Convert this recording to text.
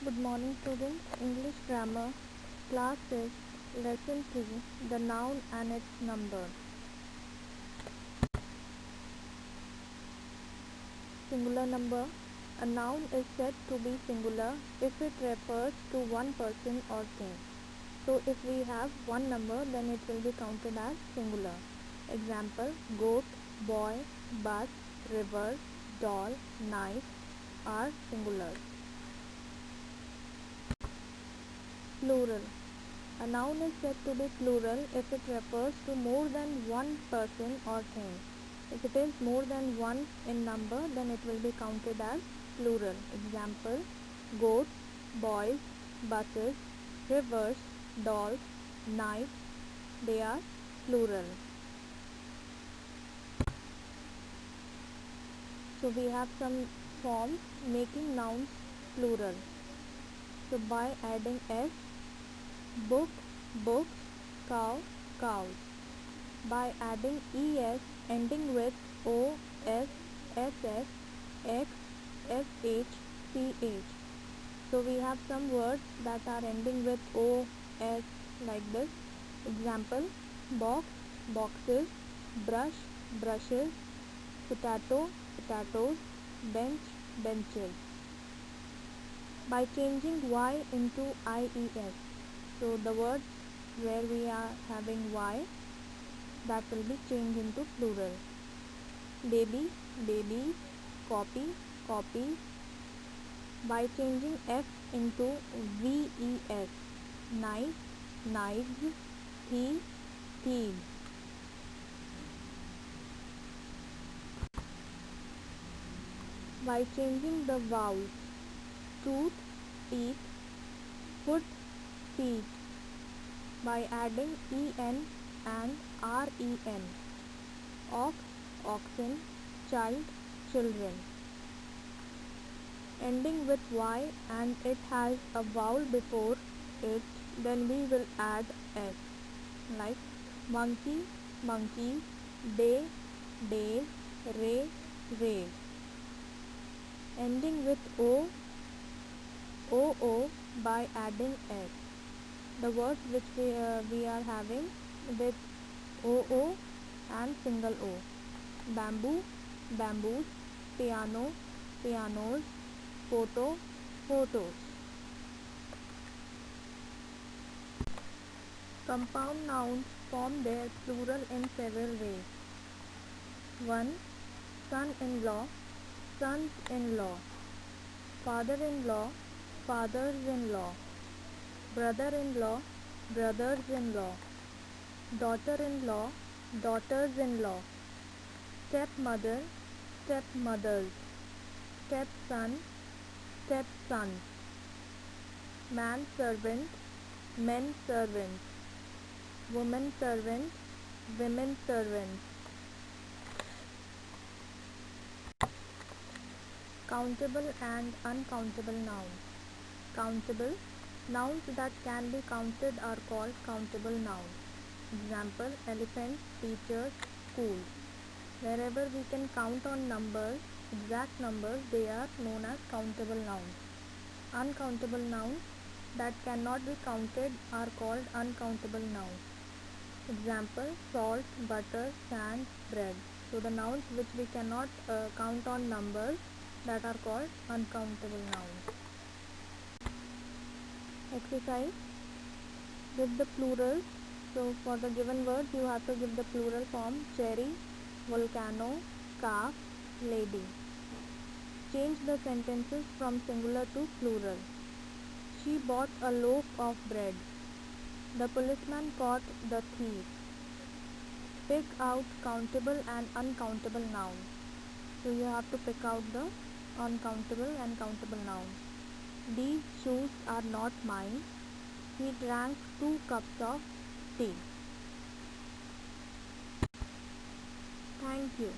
Good morning students. English grammar class is lesson 3, the noun and its number. Singular number. A noun is said to be singular if it refers to one person or thing. So if we have one number, then it will be counted as singular. Example: goat, boy, bus, river, doll, knife are singular. Plural. A noun is said to be plural if it refers to more than one person or thing. If it is more than one in number, then it will be counted as plural. Example: goats, boys, buses, rivers, dolls, knives. They are plural. So we have some forms making nouns plural. So by adding s, book, books, cow, cows. By adding es ending with o, s, ss, x, sh, ch. So we have some words that are ending with o, s like this. Example: box, boxes, brush, brushes, potato, potatoes, bench, benches. By changing y into ies, so the words where we are having y, that will be changed into plural. Baby, babies, copy, copies. By changing f into ves, knife, knives, thief, thieves. By changing the vowels tooth, teeth, foot, feet. By adding en and ren, ox, oxen, child, children. Ending with y and it has a vowel before it, then we will add s, like monkey, monkeys, day, days, ray, rays. Ending with o, oo by adding s. The words which we are having with oo and single o: bamboo, bamboos, piano, pianos, photo, photos. Compound nouns form their plural in several ways. 1. Son-in-law, sons-in-law. Father-in-law, fathers-in-law. Brother-in-law, brothers-in-law. Daughter-in-law, daughters-in-law. Stepmother, stepmothers. Stepson, stepsons. Manservant, men-servants. Woman-servant, women-servants. Countable and uncountable nouns. Countable. Nouns that can be counted are called countable nouns. Example: elephants, teachers, schools. Wherever we can count on numbers, exact numbers, they are known as countable nouns. Uncountable nouns that cannot be counted are called uncountable nouns. Example: salt, butter, sand, bread. So the nouns which we cannot count on numbers, that are called uncountable nouns. Exercise: give the plurals. So for the given words you have to give the plural form: cherry, volcano, calf, lady. Change the sentences from singular to plural. She bought a loaf of bread. The policeman caught the thief. Pick out countable and uncountable nouns. So you have to pick out the uncountable and countable nouns. These shoes are not mine. He drank 2 cups of tea. Thank you.